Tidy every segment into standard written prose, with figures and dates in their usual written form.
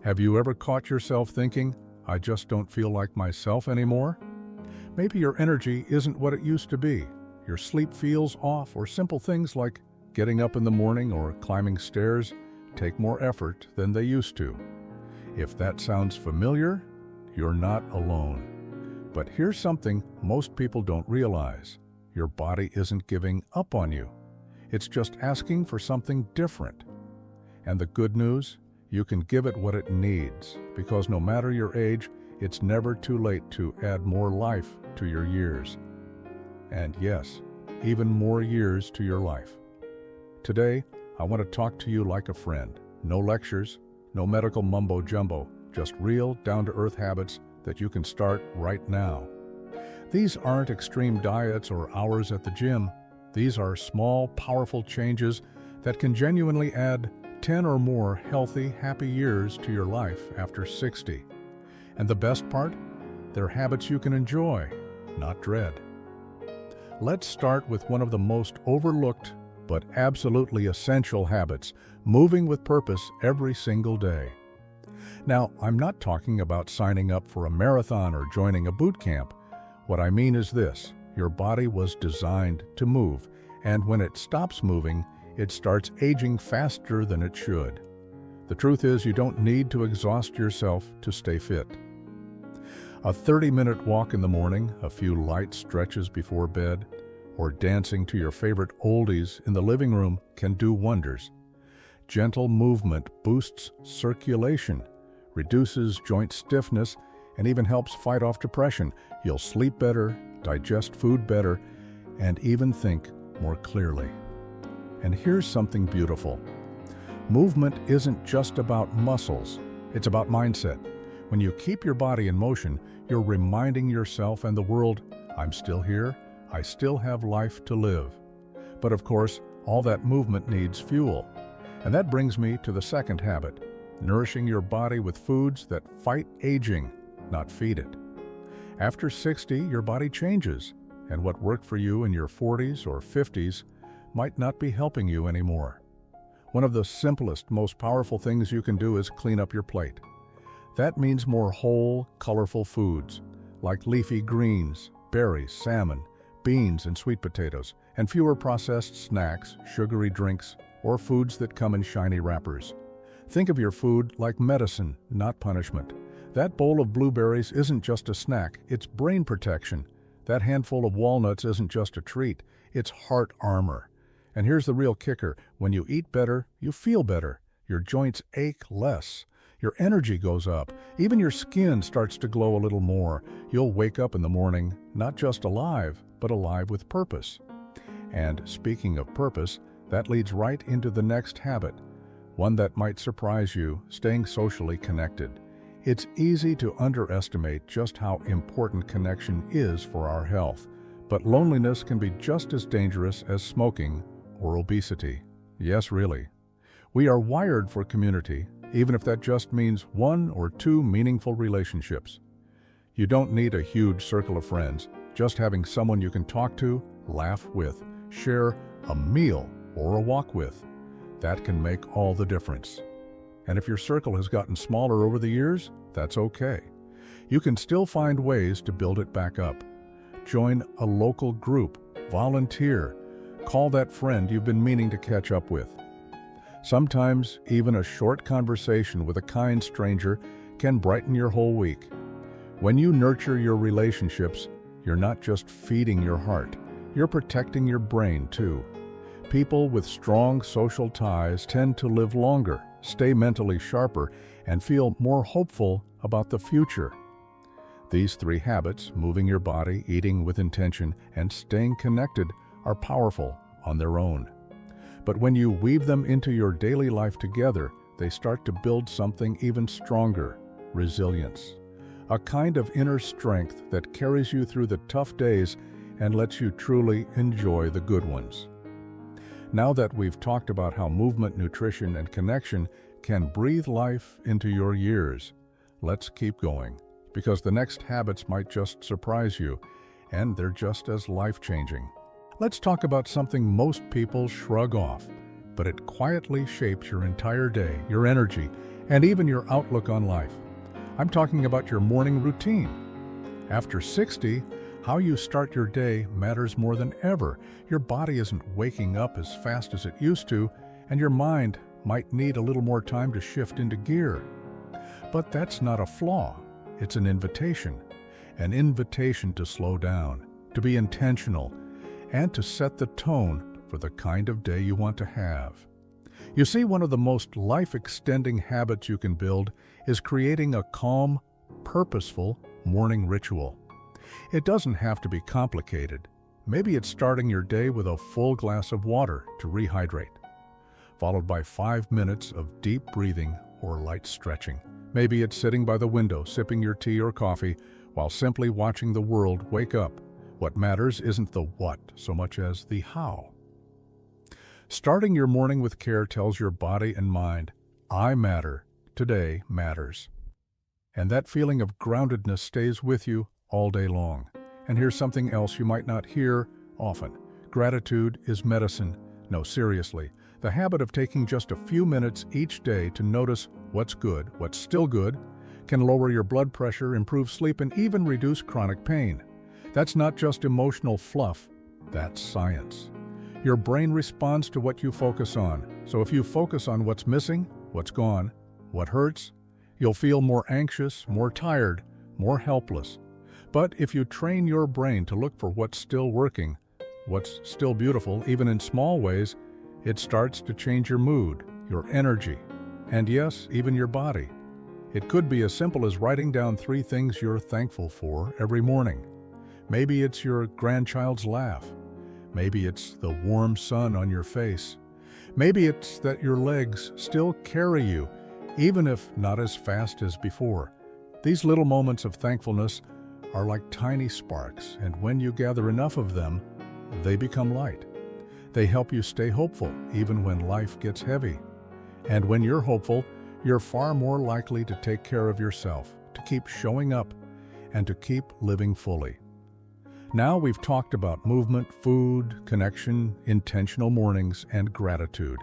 Have you ever caught yourself thinking, I just don't feel like myself anymore? Maybe your energy isn't what it used to be. Your sleep feels off, or simple things like getting up in the morning or climbing stairs take more effort than they used to. If that sounds familiar, you're not alone. But here's something most people don't realize. Your body isn't giving up on you. It's just asking for something different. And the good news? You can give it what it needs, because no matter your age, it's never too late to add more life to your years. And yes, even more years to your life. Today, I want to talk to you like a friend. No lectures, no medical mumbo-jumbo, just real, down-to-earth habits that you can start right now. These aren't extreme diets or hours at the gym. These are small, powerful changes that can genuinely add 10 or more healthy, happy years to your life after 60. And the best part? They're habits you can enjoy, not dread. Let's start with one of the most overlooked but absolutely essential habits, moving with purpose every single day. Now, I'm not talking about signing up for a marathon or joining a boot camp. What I mean is this: your body was designed to move, and when it stops moving, it starts aging faster than it should. The truth is, you don't need to exhaust yourself to stay fit. A 30-minute walk in the morning, a few light stretches before bed, or dancing to your favorite oldies in the living room can do wonders. Gentle movement boosts circulation, reduces joint stiffness, and even helps fight off depression. You'll sleep better, digest food better, and even think more clearly. And here's something beautiful. Movement isn't just about muscles, it's about mindset. When you keep your body in motion, you're reminding yourself and the world, I'm still here, I still have life to live. But of course, all that movement needs fuel. And that brings me to the second habit, nourishing your body with foods that fight aging, not feed it. After 60, your body changes, and what worked for you in your 40s or 50s might not be helping you anymore. One of the simplest, most powerful things you can do is clean up your plate. That means more whole, colorful foods, like leafy greens, berries, salmon, beans, and sweet potatoes, and fewer processed snacks, sugary drinks, or foods that come in shiny wrappers. Think of your food like medicine, not punishment. That bowl of blueberries isn't just a snack, it's brain protection. That handful of walnuts isn't just a treat, it's heart armor. And here's the real kicker: when you eat better, you feel better. Your joints ache less. Your energy goes up. Even your skin starts to glow a little more. You'll wake up in the morning not just alive, but alive with purpose. And speaking of purpose, that leads right into the next habit, one that might surprise you: staying socially connected. It's easy to underestimate just how important connection is for our health, but loneliness can be just as dangerous as smoking or obesity. Yes, really. We are wired for community, even if that just means 1 or 2 meaningful relationships. You don't need a huge circle of friends. Just having someone you can talk to, laugh with, share a meal or a walk with, that can make all the difference. And if your circle has gotten smaller over the years, that's okay. You can still find ways to build it back up. Join a local group, volunteer, call that friend you've been meaning to catch up with. Sometimes even a short conversation with a kind stranger can brighten your whole week. When you nurture your relationships, you're not just feeding your heart, you're protecting your brain too. People with strong social ties tend to live longer, stay mentally sharper, and feel more hopeful about the future. These 3 habits, moving your body, eating with intention, and staying connected, are powerful on their own. But when you weave them into your daily life together, they start to build something even stronger: resilience. A kind of inner strength that carries you through the tough days and lets you truly enjoy the good ones. Now that we've talked about how movement, nutrition, and connection can breathe life into your years, let's keep going, because the next habits might just surprise you, and they're just as life-changing. Let's talk about something most people shrug off, but it quietly shapes your entire day, your energy, and even your outlook on life. I'm talking about your morning routine. After 60, how you start your day matters more than ever. Your body isn't waking up as fast as it used to, and your mind might need a little more time to shift into gear. But that's not a flaw. It's an invitation to slow down, to be intentional, and to set the tone for the kind of day you want to have. You see, one of the most life-extending habits you can build is creating a calm, purposeful morning ritual. It doesn't have to be complicated. Maybe it's starting your day with a full glass of water to rehydrate, followed by 5 minutes of deep breathing or light stretching. Maybe it's sitting by the window, sipping your tea or coffee, while simply watching the world wake up. What matters isn't the what so much as the how. Starting your morning with care tells your body and mind, I matter, today matters. And that feeling of groundedness stays with you all day long. And here's something else you might not hear often. Gratitude is medicine. No, seriously. The habit of taking just a few minutes each day to notice what's good, what's still good, can lower your blood pressure, improve sleep, and even reduce chronic pain. That's not just emotional fluff, that's science. Your brain responds to what you focus on. So if you focus on what's missing, what's gone, what hurts, you'll feel more anxious, more tired, more helpless. But if you train your brain to look for what's still working, what's still beautiful, even in small ways, it starts to change your mood, your energy, and yes, even your body. It could be as simple as writing down 3 things you're thankful for every morning. Maybe it's your grandchild's laugh. Maybe it's the warm sun on your face. Maybe it's that your legs still carry you, even if not as fast as before. These little moments of thankfulness are like tiny sparks, and when you gather enough of them, they become light. They help you stay hopeful, even when life gets heavy. And when you're hopeful, you're far more likely to take care of yourself, to keep showing up, and to keep living fully. Now we've talked about movement, food, connection, intentional mornings, and gratitude.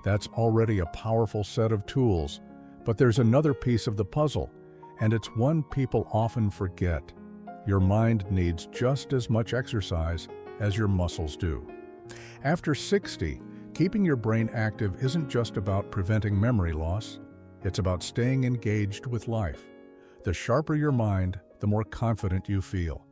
That's already a powerful set of tools, but there's another piece of the puzzle, and it's one people often forget. Your mind needs just as much exercise as your muscles do. After 60, keeping your brain active isn't just about preventing memory loss. It's about staying engaged with life. The sharper your mind, the more confident you feel.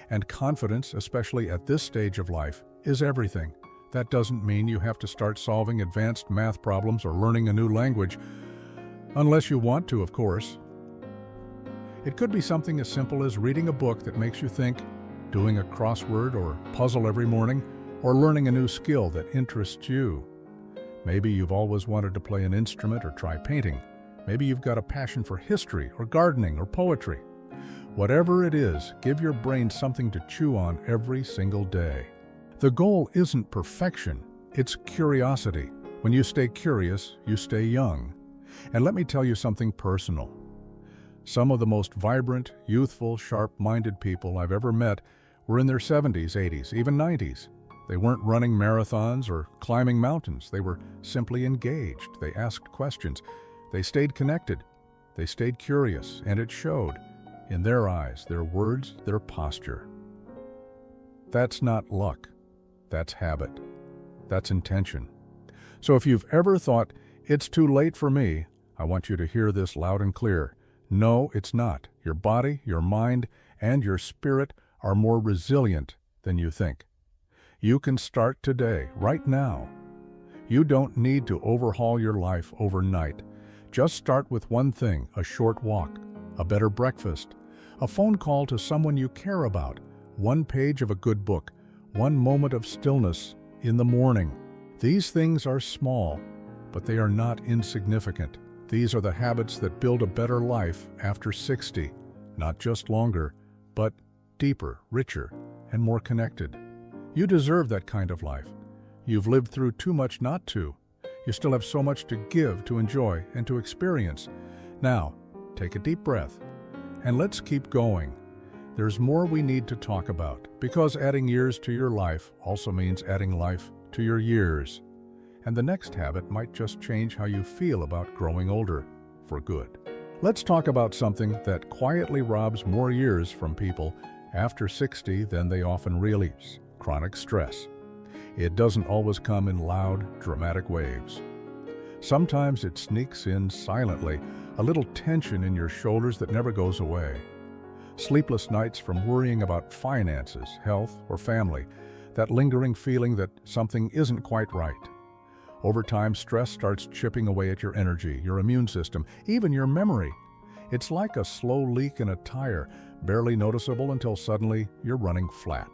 And confidence, especially at this stage of life, is everything. That doesn't mean you have to start solving advanced math problems or learning a new language, unless you want to, of course. It could be something as simple as reading a book that makes you think, doing a crossword or puzzle every morning, or learning a new skill that interests you. Maybe you've always wanted to play an instrument or try painting. Maybe you've got a passion for history or gardening or poetry. Whatever it is, give your brain something to chew on every single day. The goal isn't perfection, it's curiosity. When you stay curious, you stay young. And let me tell you something personal. Some of the most vibrant, youthful, sharp-minded people I've ever met were in their 70s, 80s, even 90s. They weren't running marathons or climbing mountains. They were simply engaged. They asked questions. They stayed connected. They stayed curious, and it showed. In their eyes, their words, their posture. That's not luck. That's habit. That's intention. So if you've ever thought, it's too late for me, I want you to hear this loud and clear. No, it's not. Your body, your mind, and your spirit are more resilient than you think. You can start today, right now. You don't need to overhaul your life overnight. Just start with one thing, a short walk, a better breakfast, a phone call to someone you care about, one page of a good book, one moment of stillness in the morning. These things are small, but they are not insignificant. These are the habits that build a better life after 60, not just longer, but deeper, richer, and more connected. You deserve that kind of life. You've lived through too much not to. You still have so much to give, to enjoy, and to experience. Now, take a deep breath, and let's keep going. There's more we need to talk about, because adding years to your life also means adding life to your years. And the next habit might just change how you feel about growing older. for good. Let's talk about something that quietly robs more years from people after 60 than they often realize: chronic stress. It doesn't always come in loud, dramatic waves. Sometimes it sneaks in silently, a little tension in your shoulders that never goes away. Sleepless nights from worrying about finances, health, or family, that lingering feeling that something isn't quite right. Over time, stress starts chipping away at your energy, your immune system, even your memory. It's like a slow leak in a tire, barely noticeable until suddenly you're running flat.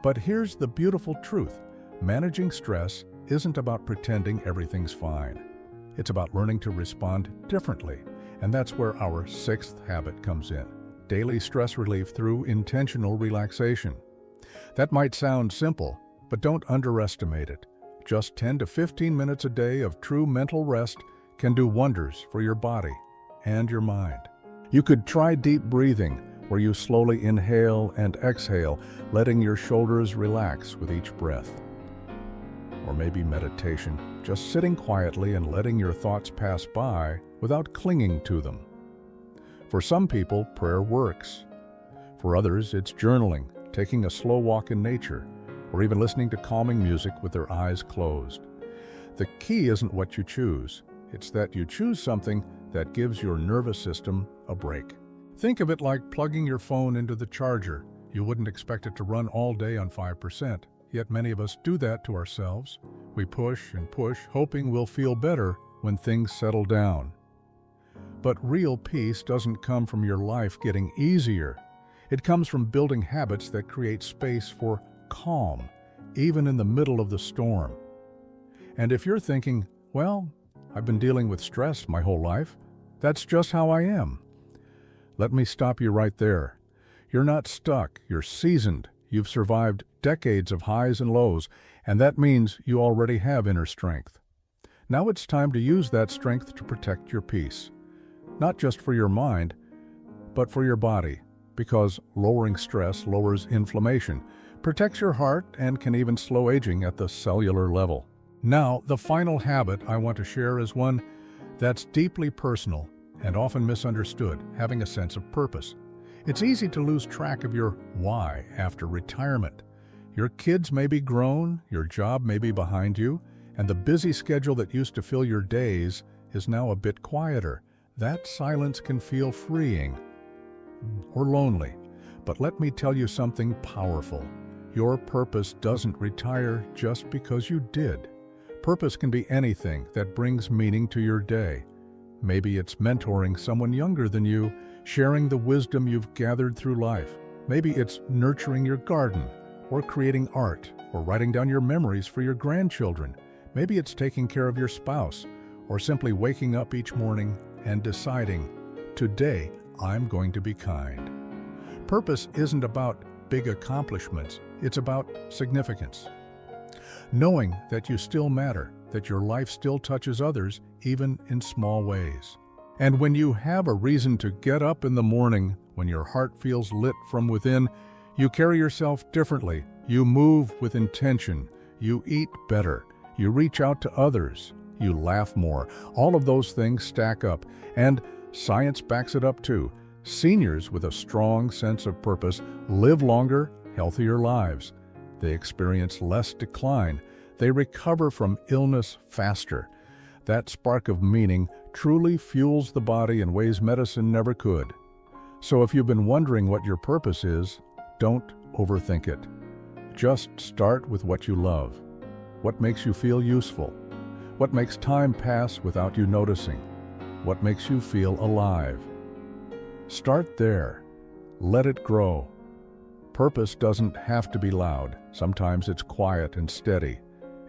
But here's the beautiful truth. Managing stress isn't about pretending everything's fine. It's about learning to respond differently, and that's where our sixth habit comes in: daily stress relief through intentional relaxation. That might sound simple, but don't underestimate it. Just 10 to 15 minutes a day of true mental rest can do wonders for your body and your mind. You could try deep breathing, where you slowly inhale and exhale, letting your shoulders relax with each breath. Or maybe meditation, just sitting quietly and letting your thoughts pass by without clinging to them. For some people, prayer works. For others, it's journaling, taking a slow walk in nature, or even listening to calming music with their eyes closed. The key isn't what you choose. It's that you choose something that gives your nervous system a break. Think of it like plugging your phone into the charger. You wouldn't expect it to run all day on 5%, yet many of us do that to ourselves. We push and push, hoping we'll feel better when things settle down. But real peace doesn't come from your life getting easier. It comes from building habits that create space for calm, even in the middle of the storm. And if you're thinking, well, I've been dealing with stress my whole life, that's just how I am. Let me stop you right there. You're not stuck, you're seasoned. You've survived decades of highs and lows, and that means you already have inner strength. Now it's time to use that strength to protect your peace. Not just for your mind, but for your body, because lowering stress lowers inflammation, protects your heart, and can even slow aging at the cellular level. Now, the final habit I want to share is one that's deeply personal and often misunderstood: having a sense of purpose. It's easy to lose track of your why after retirement. Your kids may be grown, your job may be behind you, and the busy schedule that used to fill your days is now a bit quieter. That silence can feel freeing or lonely. But let me tell you something powerful. Your purpose doesn't retire just because you did. Purpose can be anything that brings meaning to your day. Maybe it's mentoring someone younger than you, sharing the wisdom you've gathered through life. Maybe it's nurturing your garden, or creating art, or writing down your memories for your grandchildren. Maybe it's taking care of your spouse, or simply waking up each morning and deciding, today I'm going to be kind. Purpose isn't about big accomplishments, it's about significance. Knowing that you still matter, that your life still touches others, even in small ways. And when you have a reason to get up in the morning, when your heart feels lit from within, you carry yourself differently, you move with intention, you eat better, you reach out to others, you laugh more. All of those things stack up, and science backs it up too. Seniors with a strong sense of purpose live longer, healthier lives. They experience less decline. They recover from illness faster. That spark of meaning truly fuels the body in ways medicine never could. So if you've been wondering what your purpose is, don't overthink it. Just start with what you love. What makes you feel useful? What makes time pass without you noticing? What makes you feel alive? Start there. Let it grow. Purpose doesn't have to be loud. Sometimes it's quiet and steady,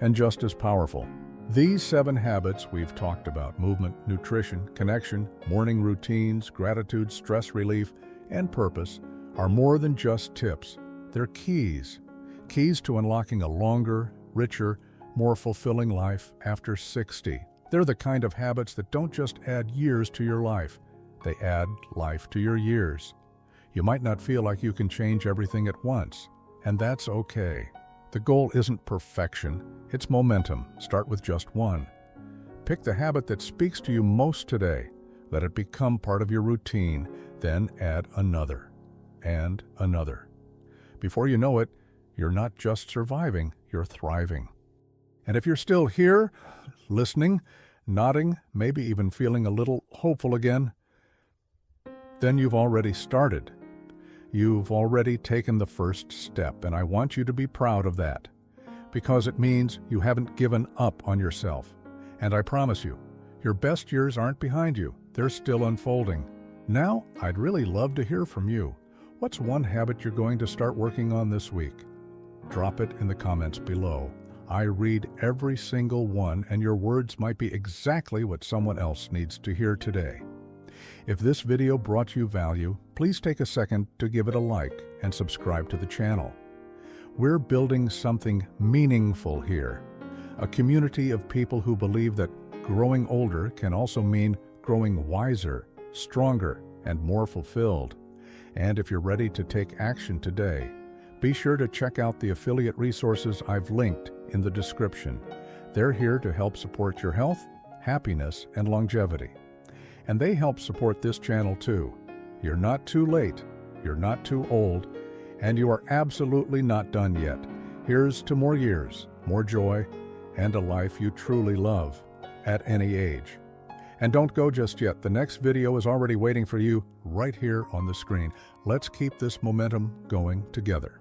and just as powerful. These 7 habits we've talked about: movement, nutrition, connection, morning routines, gratitude, stress relief, and purpose, are more than just tips. They're keys to unlocking a longer, richer, more fulfilling life after 60. They're the kind of habits that don't just add years to your life, they add life to your years. You might not feel like you can change everything at once, and that's okay. The goal isn't perfection, it's momentum. Start with just one. Pick the habit that speaks to you most today. Let it become part of your routine, then add another and another. Before you know it, you're not just surviving, you're thriving. And if you're still here, listening, nodding, maybe even feeling a little hopeful again, then you've already started. You've already taken the first step, and I want you to be proud of that, because it means you haven't given up on yourself. And I promise you, your best years aren't behind you. They're still unfolding. Now, I'd really love to hear from you. What's one habit you're going to start working on this week? Drop it in the comments below. I read every single one, and your words might be exactly what someone else needs to hear today. If this video brought you value, please take a second to give it a like and subscribe to the channel. We're building something meaningful here, a community of people who believe that growing older can also mean growing wiser, stronger, and more fulfilled. And if you're ready to take action today, be sure to check out the affiliate resources I've linked in the description. They're here to help support your health, happiness, and longevity. And they help support this channel too. You're not too late, you're not too old, and you are absolutely not done yet. Here's to more years, more joy, and a life you truly love at any age. And don't go just yet. The next video is already waiting for you right here on the screen. Let's keep this momentum going together.